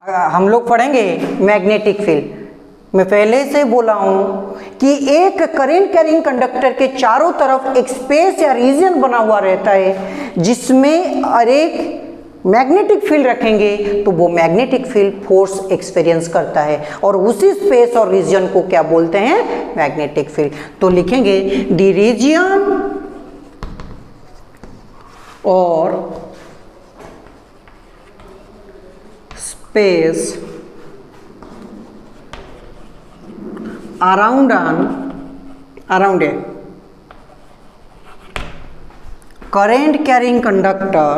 हम लोग पढ़ेंगे मैग्नेटिक फील्ड। मैं पहले से बोला हूं कि एक करंट कैरिंग कंडक्टर के चारों तरफ एक स्पेस या रीजन बना हुआ रहता है जिसमें हर एक मैग्नेटिक फील्ड रखेंगे तो वो मैग्नेटिक फील्ड फोर्स एक्सपीरियंस करता है और उसी स्पेस और रीजन को क्या बोलते हैं, मैग्नेटिक फील्ड। तो लिखेंगे द रीजन और space around a current carrying conductor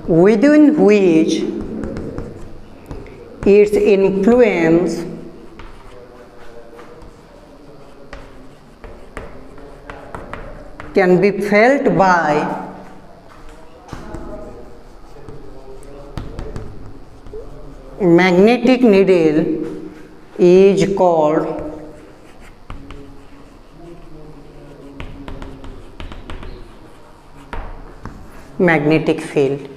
within which its influence can be felt by magnetic needle is called magnetic field.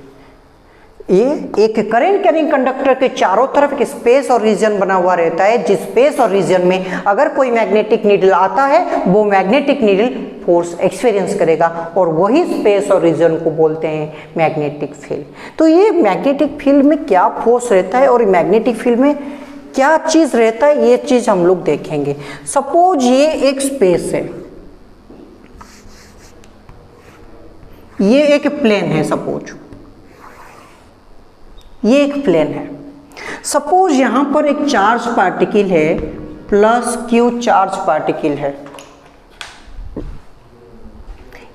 ये एक करंट कैरिंग कंडक्टर के चारों तरफ एक स्पेस और रीजन बना हुआ रहता है जिस स्पेस और रीजन में अगर कोई मैग्नेटिक नीडल आता है वो मैग्नेटिक नीडल फोर्स एक्सपीरियंस करेगा और वही स्पेस और रीजन को बोलते हैं मैग्नेटिक फील्ड। तो ये मैग्नेटिक फील्ड में क्या फोर्स रहता है और मैग्नेटिक फील्ड में क्या चीज रहता है ये चीज हम लोग देखेंगे। सपोज ये एक स्पेस है, ये एक प्लेन है, सपोज ये एक प्लेन है। सपोज यहां पर एक चार्ज पार्टिकल है प्लस क्यू चार्ज पार्टिकल है,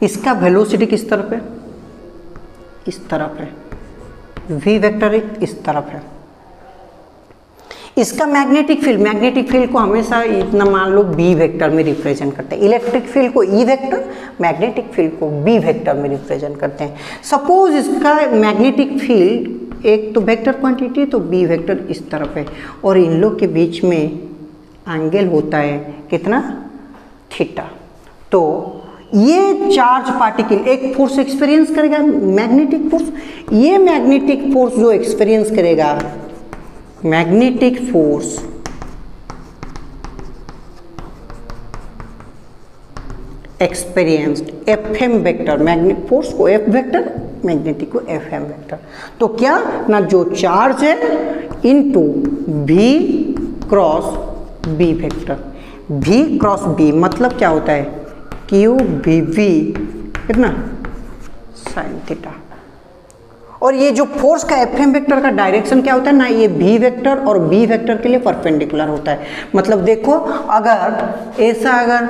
इसका वेलोसिटी किस तरफ है, इस तरफ है, v वेक्टर इस तरफ है। इसका मैग्नेटिक फील्ड को हमेशा इतना मान लो b वेक्टर में रिप्रेजेंट करते हैं। इलेक्ट्रिक फील्ड को E वेक्टर, मैग्नेटिक फील्ड को B वेक्टर में रिप्रेजेंट करते हैं। सपोज इसका मैग्नेटिक फील्ड एक तो वेक्टर क्वांटिटी तो B वेक्टर इस तरफ है और इन लोग के बीच में एंगल होता है कितना, थीटा। तो ये चार्ज पार्टिकल एक फोर्स एक्सपीरियंस करेगा, मैग्नेटिक फोर्स। ये मैग्नेटिक फोर्स जो एक्सपीरियंस करेगा, magnetic force experienced FM vector, magnetic force को F वेक्टर, मैग्नेटिक को FM वेक्टर। तो क्या ना जो चार्ज है into V cross B vector, V cross B मतलब क्या होता है, QVV कितना, साइन थीटा। और ये जो फोर्स का FM वेक्टर का डायरेक्शन क्या होता है ना, ये V वेक्टर और B वेक्टर के लिए परपेंडिकुलर होता है। मतलब देखो अगर ऐसा अगर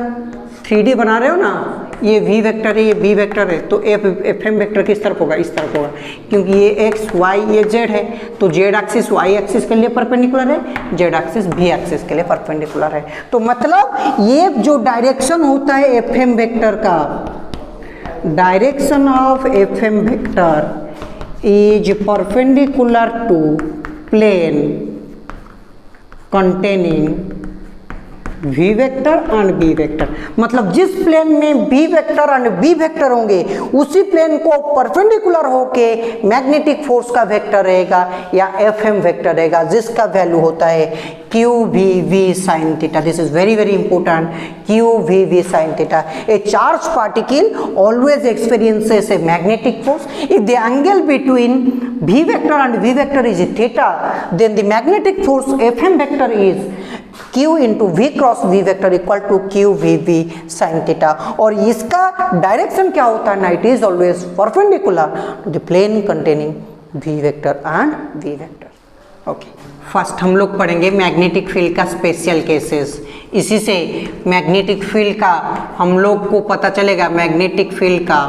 3D बना रहे हो ना, ये V वेक्टर है, ये B वेक्टर है, तो FM वेक्टर किस तरफ होगा, इस तरफ होगा, क्योंकि ये X Y ये Z है, तो Z एक्सिस Y एक्सिस के लिए परपेंडिकुलर है, Z एक्सिस B एक्सिस के लिए परपेंडिकुलर है। तो मतलब ये जो डायरेक्शन होता है FM वेक्टर का, direction of FM vector is perpendicular to plane containing V vector and B vector. मतलब जिस प्लेन में B vector and B vector होंगे उसी प्लेन को परपेंडिकुलर होके मैग्नेटिक फोर्स का वेक्टर रहेगा या FM वेक्टर रहेगा जिसका वैल्यू होता है QVV sin theta। This is very important, QVV sin theta। A charged particle always experiences a magnetic force. If the angle between V vector and V vector is theta, then the magnetic force FM vector is Q into V cross V vector equal to QVV sin theta। और इसका direction क्या होता है ना, it is always perpendicular to the plane containing V vector and V vector. Okay, first हम लोग पढ़ेंगे magnetic field का स्पेशल केसेस। इसी से मैग्नेटिक फील्ड का हम लोग को पता चलेगा, मैग्नेटिक फील्ड का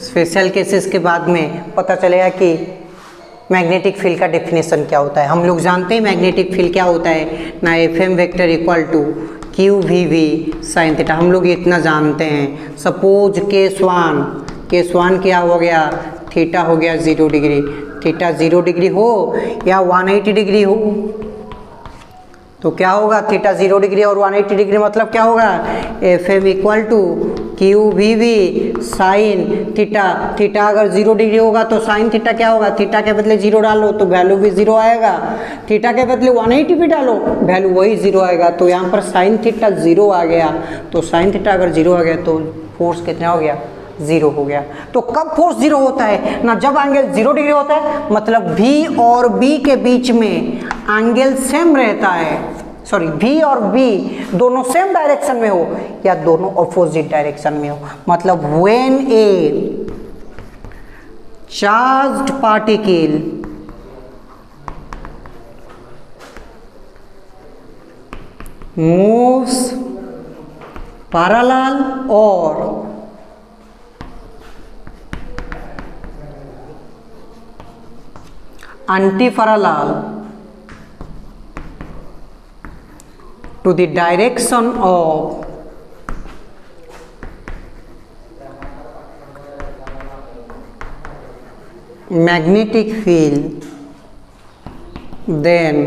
स्पेशल केसेस के बाद में पता चलेगा कि मैग्नेटिक फील्ड का डेफिनेशन क्या होता है। हम लोग जानते हैं मैग्नेटिक फील्ड क्या होता है ना, FM vector equal to QVV sin theta, हम लोग इतना जानते हैं। सपोज केस वन क्या हो गया, थीटा हो गया 0 डिग्री, थीटा 0 डिग्री हो या 180 डिग्री हो तो क्या होगा, थीटा 0 डिग्री और 180 डिग्री मतलब क्या होगा, F M equal to Q V V sine theta. Theta अगर 0 डिग्री होगा तो साइन थीटा क्या होगा, थीटा के बदले 0 डालो तो वैल्यू भी 0 आएगा, थीटा के बदले 180 भी डालो वैल्यू वही 0 आएगा। तो यहाँ पर साइन थीटा 0 आ गया, तो साइन थीटा अगर 0 आ गया तो फोर्स कितना हो गया, 0 हो गया। तो कब फोर्स 0 होता है ना, जब एंगल 0 डिग्री होता है, मतलब V और B के बीच में एंगल सेम रहता है, सॉरी V और B दोनों सेम डायरेक्शन में हो या दोनों अपोजिट डायरेक्शन में हो। मतलब when A charged particle moves parallel or anti-parallel to the direction of magnetic field, then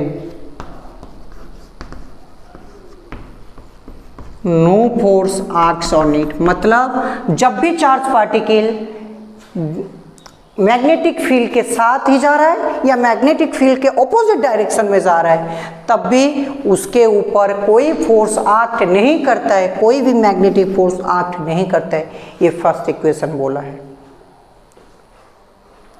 no force acts on it. मतलब जब भी चार्ज पार्टिकल मैग्नेटिक फील्ड के साथ ही जा रहा है या मैग्नेटिक फील्ड के ऑपोजिट डायरेक्शन में जा रहा है, तब भी उसके ऊपर कोई फोर्स एक्ट नहीं करता है, कोई भी मैग्नेटिक फोर्स एक्ट नहीं करता है। ये फर्स्ट इक्वेशन बोला है।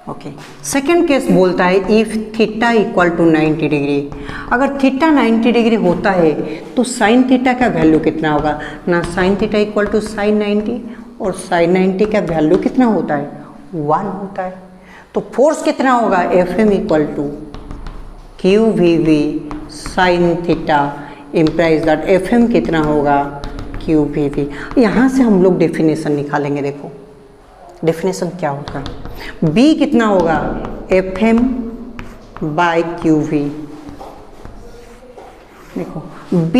ओके, सेकेंड केस बोलता है if theta equal to 90 degree. अगर थीटा 90 डिग्री होता है तो साइन थीटा का वैल्यू कितना होगा ना, sine theta equal to sine 90 और साइन 90 का वैल्यू कितना होता है, 1 होता है। तो फोर्स कितना होगा, F M equal to Q V V sine theta implies that F M कितना होगा, क्यू वी वी। यहाँ से हम लोग डेफिनेशन निकालेंगे। देखो डेफिनेशन क्या होगा, B कितना होगा, F M by Q V. देखो B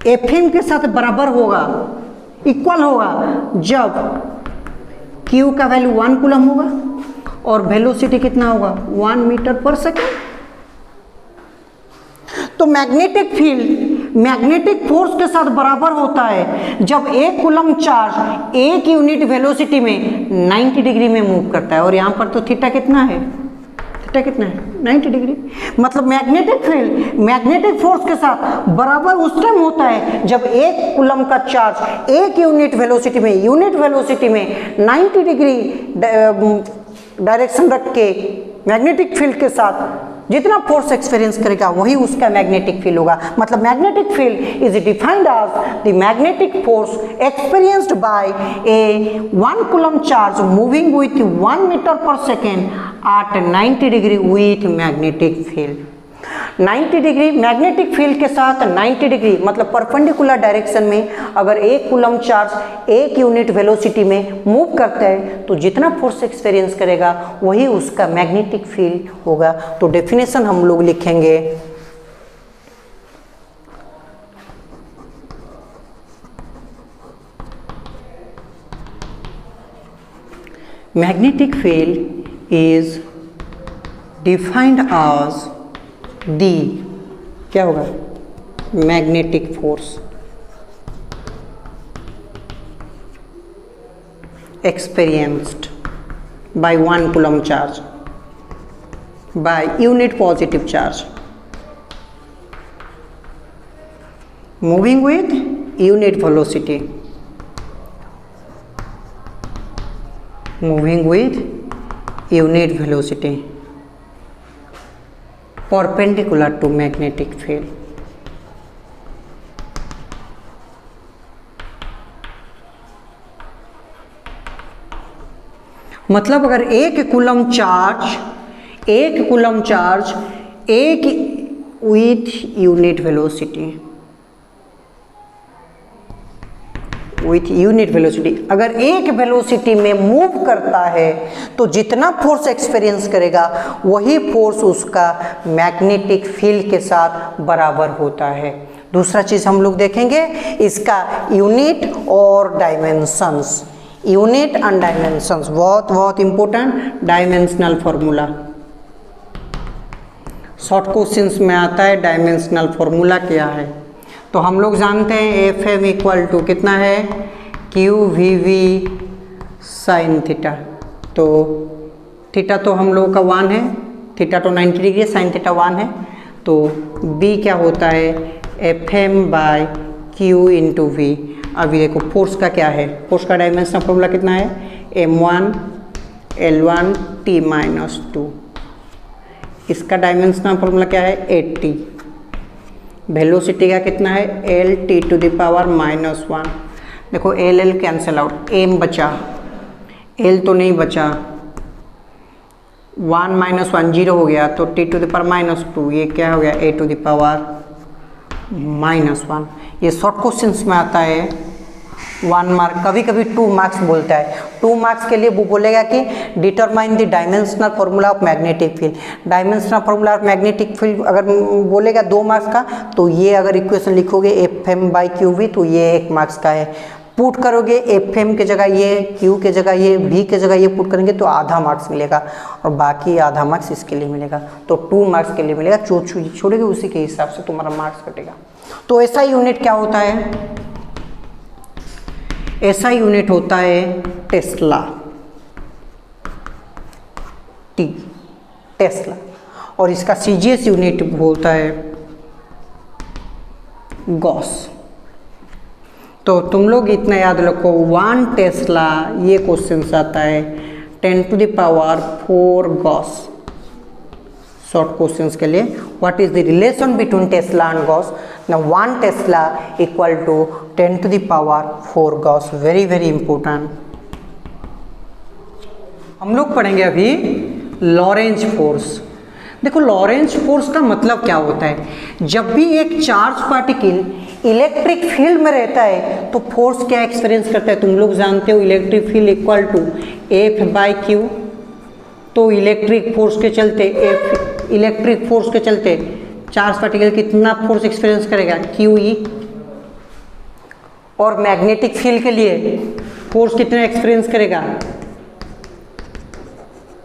एफ एम के साथ बराबर होगा, इक्वल होगा जब Q का वैल्यू 1 कूलम होगा और वेलोसिटी कितना होगा, 1 मीटर पर सेकेंड। तो मैग्नेटिक फील्ड मैग्नेटिक फोर्स के साथ बराबर होता है जब एक कूलम चार्ज एक यूनिट वेलोसिटी में 90 डिग्री में मूव करता है। और यहाँ पर तो थीटा कितना है, थीटा कितना है, 90 डिग्री। मतलब मैग्नेटिक फील्ड मैग्नेटिक फोर्स के साथ बराबर उस टाइम होता है जब एक कूलम का चार्ज एक यूनिट वेलोसिटी में 90 डिग्री डायरेक्शन रख के मैग्नेटिक फील्ड के साथ जितना फोर्स एक्सपीरियंस करेगा वही उसका मैग्नेटिक फील्ड होगा। मतलब magnetic field is defined as the magnetic force experienced by a 1 coulomb charge moving with 1 metre per second at 90 degree with magnetic field. 90 degree magnetic field के साथ 90 डिग्री मतलब perpendicular direction में अगर एक coulomb charge एक unit velocity में move करता है तो जितना फोर्स एक्सपीरियंस करेगा वही उसका मैग्नेटिक फील्ड होगा। तो डेफिनेशन हम लोग लिखेंगे, magnetic field is defined as the क्या होगा, magnetic force experienced by 1 coulomb charge by unit positive charge moving with unit velocity perpendicular to magnetic field। मतलब अगर एक कूलम चार्ज एक विथ यूनिट वेलोसिटी अगर एक वेलोसिटी में मूव करता है तो जितना फोर्स एक्सपीरियंस करेगा वही फोर्स उसका मैग्नेटिक फील्ड के साथ बराबर होता है। दूसरा चीज हम लोग देखेंगे इसका यूनिट और डायमेंशंस, यूनिट एंड डायमेंशंस बहुत important dimensional formula. Short questions में आता है डायमेंशनल फॉर्मूला क्या है। तो हम लोग जानते हैं एफ एम इक्वल टू कितना है, Q V V sine theta. तो थीटा तो हम लोगों का 1 है, थीटा तो 90 डिग्री है, साइन थीटा 1 है। तो बी क्या होता है, F M by Q into V. अभी देखो फोर्स का क्या है, फोर्स का डायमेंशनल फॉर्मूला कितना है, m1 L1 T-2। इसका डायमेंशनल फॉर्मूला क्या है, 80। वेलोसिटी का कितना है, L T⁻⁻1। देखो L L cancel out, m बचा, l तो नहीं बचा, 1 - 1 0 हो गया, तो T⁻⁻2 ये क्या हो गया, A⁻⁻1। ये शॉर्ट क्वेश्चंस में आता है 1 मार्क, कभी कभी 2 मार्क्स बोलता है। 2 मार्क्स के लिए वो बोलेगा कि determine the dimensional formula of magnetic field. Dimensional formula of magnetic field अगर बोलेगा 2 मार्क्स का, तो ये अगर इक्वेशन लिखोगे F M by Q V, तो ये 1 मार्क्स का है। पुट करोगे एफ एम के जगह ये, क्यू के जगह ये, वी के जगह ये पुट करेंगे तो आधा मार्क्स मिलेगा, और बाकी आधा मार्क्स इसके लिए मिलेगा। तो 2 मार्क्स के लिए मिलेगा, छोड़ेगे उसी के हिसाब से तुम्हारा मार्क्स कटेगा। तो ऐसा यूनिट क्या होता है, ऐसा यूनिट होता है टेस्ला, टी टेस्ला। और इसका सीजीएस यूनिट होता है गॉस। तो तुम लोग इतना याद रखो, 1 टेस्ला, ये क्वेश्चन आता है 10⁴ गॉस। शॉर्ट क्वेश्चंस के लिए what is the relation between tesla and gauss. Now 1 tesla equal to 10⁴ gauss, very very important. हम लोग पढ़ेंगे अभी लॉरेंज फोर्स। देखो लॉरेंज फोर्स का मतलब क्या होता है, जब भी एक चार्ज पार्टिकल इलेक्ट्रिक फील्ड में रहता है तो फोर्स क्या एक्सपीरियंस करता है, तुम लोग जानते हो electric field equal to F by Q. तो इलेक्ट्रिक फोर्स के चलते इलेक्ट्रिक फोर्स के चलते चार्ज पार्टिकल कितना फोर्स एक्सपीरियंस करेगा, क्यू ई। और मैग्नेटिक फील्ड के लिए फोर्स कितना एक्सपीरियंस करेगा,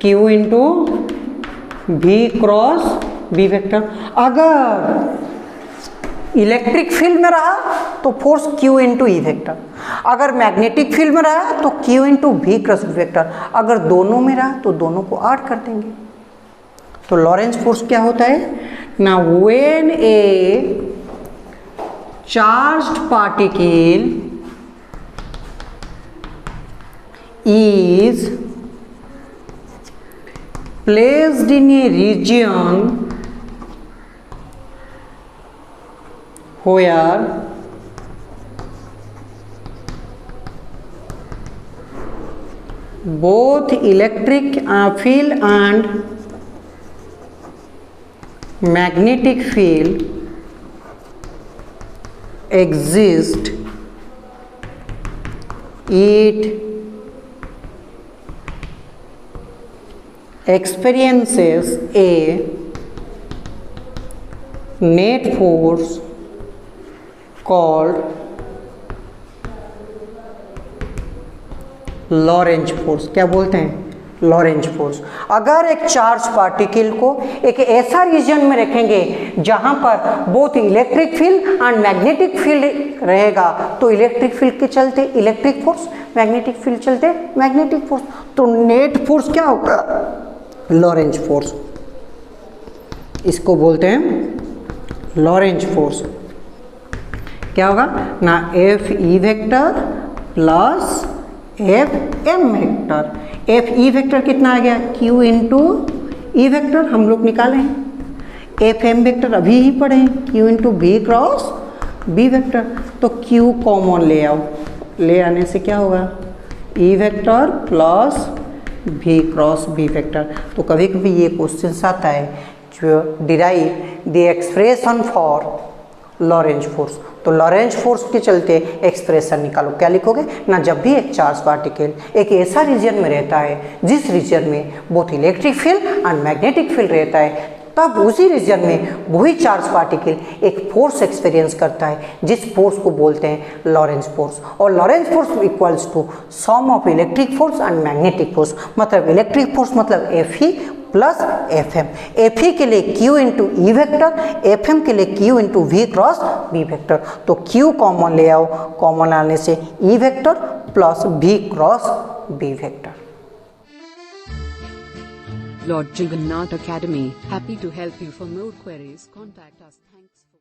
Q into V cross B vector. अगर इलेक्ट्रिक फील्ड में रहा तो force Q into E vector, अगर मैग्नेटिक फील्ड में रहा तो Q into V cross B vector, अगर दोनों में रहा तो दोनों को ऐड कर देंगे। तो लॉरेंज फोर्स क्या होता है ना, when A charged particle is placed in a region where both electric field and magnetic field exist, it experiences a net force called Lorentz force. क्या बोलते हैं, लॉरेंज फोर्स। अगर एक चार्ज पार्टिकल को एक ऐसा रीजन में रखेंगे जहां पर both electric field and magnetic field रहेगा, तो इलेक्ट्रिक फील्ड के चलते इलेक्ट्रिक फोर्स, मैग्नेटिक फील्ड चलते मैग्नेटिक फोर्स, तो नेट फोर्स क्या होगा, लॉरेंज फोर्स। इसको बोलते हैं लॉरेंज फोर्स। क्या होगा ना, F E vector plus F M vector. F E vector कितना आ गया, क्यू इंटू ई वेक्टर हम लोग निकाले हैं। एफ एम वेक्टर अभी ही पढ़े हैं, Q into B cross B vector. तो क्यू कॉमन ले आओ, ले आने से क्या होगा, ई वेक्टर प्लस भी क्रॉस बी वेक्टर। तो कभी कभी ये क्वेश्चन आता है जो derive the expression for Lorentz force. तो लॉरेंज फोर्स के चलते एक्सप्रेशन निकालो, क्या लिखोगे ना, जब भी एक चार्ज पार्टिकल एक ऐसा रीजन में रहता है जिस रीजन में both electric field and magnetic field रहता है, तब उसी रीजन में वही चार्ज पार्टिकल एक फोर्स एक्सपीरियंस करता है, जिस फोर्स को बोलते हैं लॉरेंज फोर्स। और Lorentz force equals to sum of electric force and magnetic force. मतलब इलेक्ट्रिक फोर्स मतलब Fe प्लस Fm। Fe के लिए Q into E vector, Fm के लिए Q into V cross B vector. तो Q कॉमन ले आओ, कॉमन आने से ई vector plus v cross b vector. Lord Jagannath Academy, happy to help you. For more queries, contact us. Thanks.